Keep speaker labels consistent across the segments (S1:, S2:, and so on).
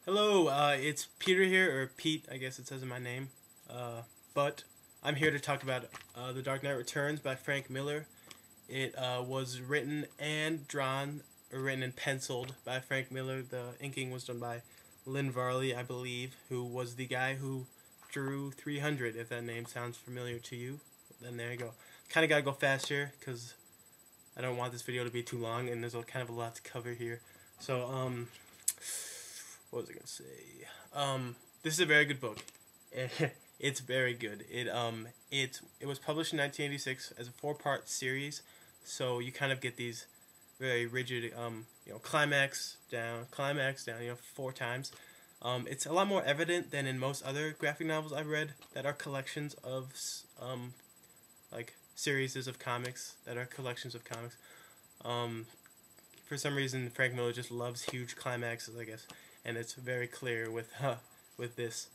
S1: Hello, it's Peter here, or Pete, I guess it says in my name. But I'm here to talk about The Dark Knight Returns by Frank Miller. It was written and drawn, or written and penciled by Frank Miller. The inking was done by Lynn Varley, I believe, who was the guy who drew 300. If that name sounds familiar to you, then there you go. Kind of got to go fast here, because I don't want this video to be too long, and there's kind of a lot to cover here. So, what was I gonna say? This is a very good book. It's very good. It was published in 1986 as a 4-part series, so you kind of get these very rigid, climax down, 4 times. It's a lot more evident than in most other graphic novels I've read that are collections of, like series of comics that are collections of comics. For some reason, Frank Miller just loves huge climaxes, I guess. And it's very clear with this,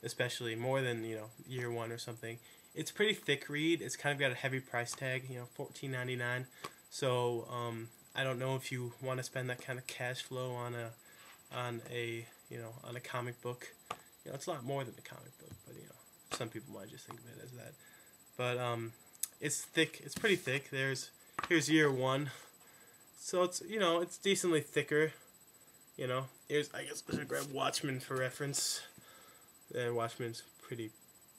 S1: especially more than year one or something. It's pretty thick read. It's kind of got a heavy price tag, $14.99. So I don't know if you want to spend that kind of cash flow on a comic book. It's a lot more than a comic book, but some people might just think of it as that. But it's thick. It's pretty thick. Here's year one, so it's decently thicker. I guess I should grab Watchmen for reference. Watchmen's pretty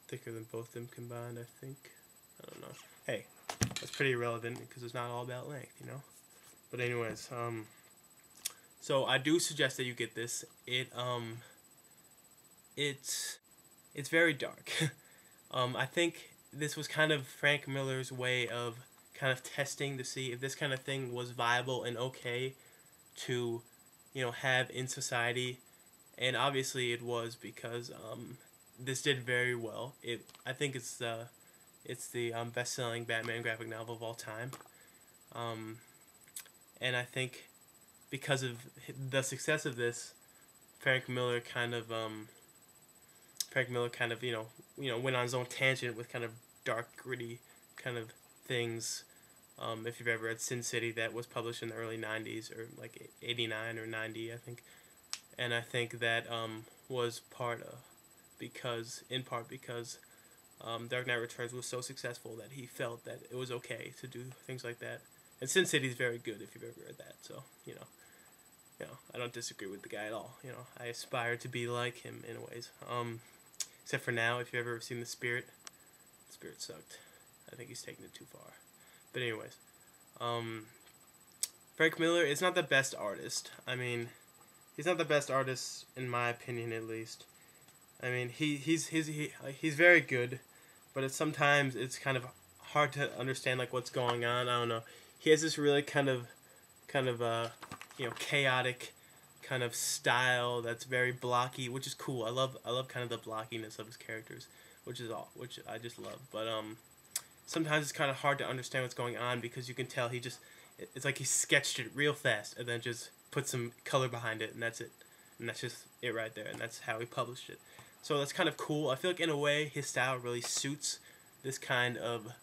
S1: thicker than both of them combined, I think. I don't know. Hey, that's pretty irrelevant because it's not all about length, But anyways, so I do suggest that you get this. It's very dark. I think this was kind of Frank Miller's way of kind of testing to see if this kind of thing was viable and okay to have in society, and obviously it was, because this did very well. I think it's the best-selling Batman graphic novel of all time, and I think because of the success of this, Frank Miller kind of went on his own tangent with kind of dark, gritty kind of things. If you've ever read Sin City, that was published in the early 90s, or like 89 or 90, I think. And I think that was in part because Dark Knight Returns was so successful that he felt that it was okay to do things like that. And Sin City is very good if you've ever read that. So, I don't disagree with the guy at all. I aspire to be like him in ways. Except for now, if you've ever seen The Spirit sucked. I think he's taking it too far. But anyways, Frank Miller is not the best artist. I mean, he's not the best artist in my opinion, at least. I mean, he's very good, but sometimes it's kind of hard to understand what's going on. I don't know. He has this really kind of chaotic kind of style that's very blocky, which is cool. I love kind of the blockiness of his characters, which I just love. But sometimes it's kind of hard to understand what's going on, because you can tell it's like he sketched it real fast and then just put some color behind it, and that's it. And that's just it right there, and that's how he published it. So that's kind of cool. I feel like in a way his style really suits this kind of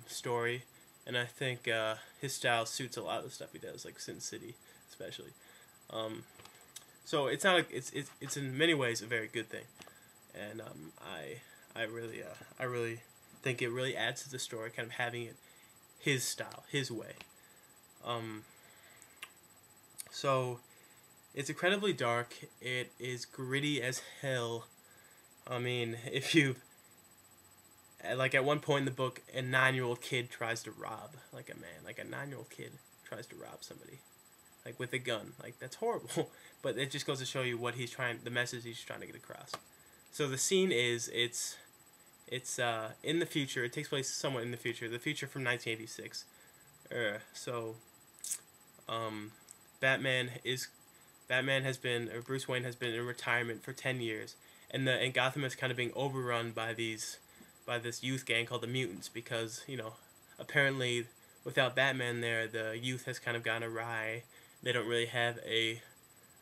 S1: story, and I think his style suits a lot of the stuff he does, like Sin City especially. So it's not it's in many ways a very good thing, and I really think it really adds to the story, kind of having it his style, his way. So it's incredibly dark. It is gritty as hell. I mean, if you at one point in the book, a 9-year-old kid tries to rob a 9-year-old kid tries to rob somebody, with a gun. That's horrible. But it just goes to show you the message he's trying to get across. So the scene is, it's in the future. It takes place somewhat in the future. The future from 1986. Bruce Wayne has been in retirement for 10 years, and Gotham is kind of being overrun by this youth gang called the Mutants, because apparently without Batman there, the youth has kind of gone awry. They don't really have a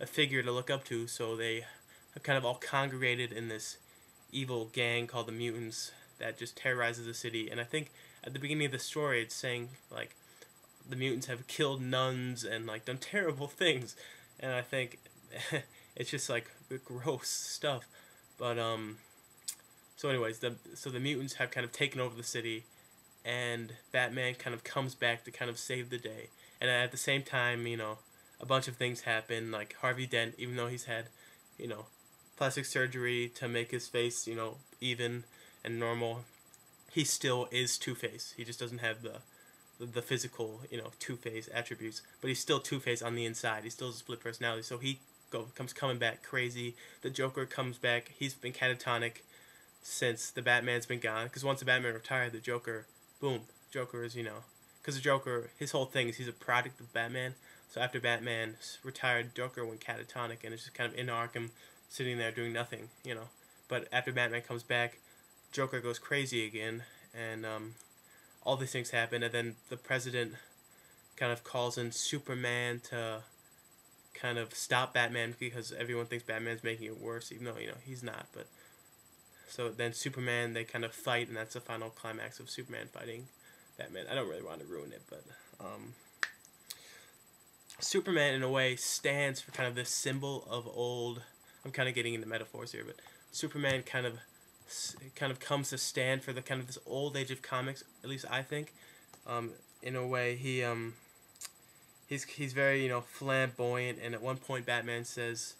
S1: figure to look up to, so they have kind of all congregated in this evil gang called the Mutants that just terrorizes the city. And I think at the beginning of the story, it's saying the mutants have killed nuns and done terrible things. And I think it's just like the gross stuff. But so anyways, the mutants have kind of taken over the city, and Batman kind of comes back to kind of save the day. And at the same time, a bunch of things happen, like Harvey Dent, even though he's had, you know, plastic surgery to make his face, even and normal, he still is Two-Face. He just doesn't have the physical, Two-Face attributes, but he's still Two-Face on the inside. He still has a split personality, so he comes coming back crazy. The Joker comes back. He's been catatonic since the Batman's been gone, because once the Batman retired, the Joker, boom, Joker is, because the Joker, his whole thing is he's a product of Batman. So after Batman retired, Joker went catatonic, and it's just kind of in Arkham, sitting there doing nothing, But after Batman comes back, Joker goes crazy again, and all these things happen, and then the president kind of calls in Superman to kind of stop Batman, because everyone thinks Batman's making it worse, even though, he's not. But so then Superman, they kind of fight, and that's the final climax of Superman fighting Batman. I don't really want to ruin it, but Superman, in a way, stands for kind of this symbol of old. I'm kind of getting into metaphors here, but Superman kind of comes to stand for the kind of this old age of comics. At least I think, in a way, he's very flamboyant, and at one point Batman says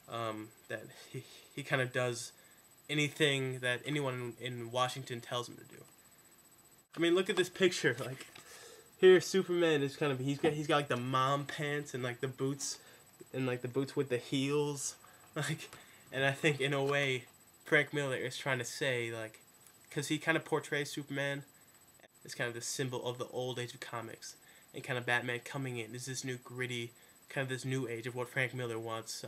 S1: that he kind of does anything that anyone in Washington tells him to do. I mean, look at this picture, like. Here, Superman is kind of he's got like the mom pants and like the boots, and like the boots with the heels, like, and I think in a way, Frank Miller is trying to say, like, because he kind of portrays Superman as kind of the symbol of the old age of comics, and kind of Batman coming in is this new gritty, kind of this new age of what Frank Miller wants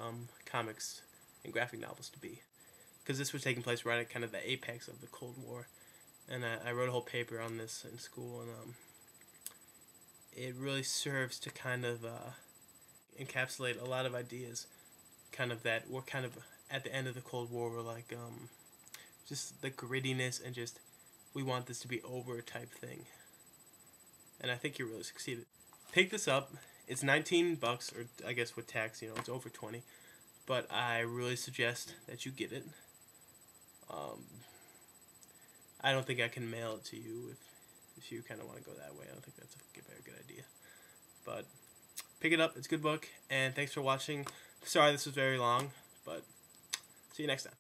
S1: comics and graphic novels to be, because this was taking place right at kind of the apex of the Cold War, and I wrote a whole paper on this in school, and it really serves to kind of encapsulate a lot of ideas, kind of that we're kind of at the end of the Cold War, we're like just the grittiness and just we want this to be over type thing. And I think he really succeeded. Pick this up. It's $19, or I guess with tax, it's over 20. But I really suggest that you get it. I don't think I can mail it to you if you kind of want to go that way. I don't think that's a very good idea. But pick it up. It's a good book. And thanks for watching. Sorry this was very long, but see you next time.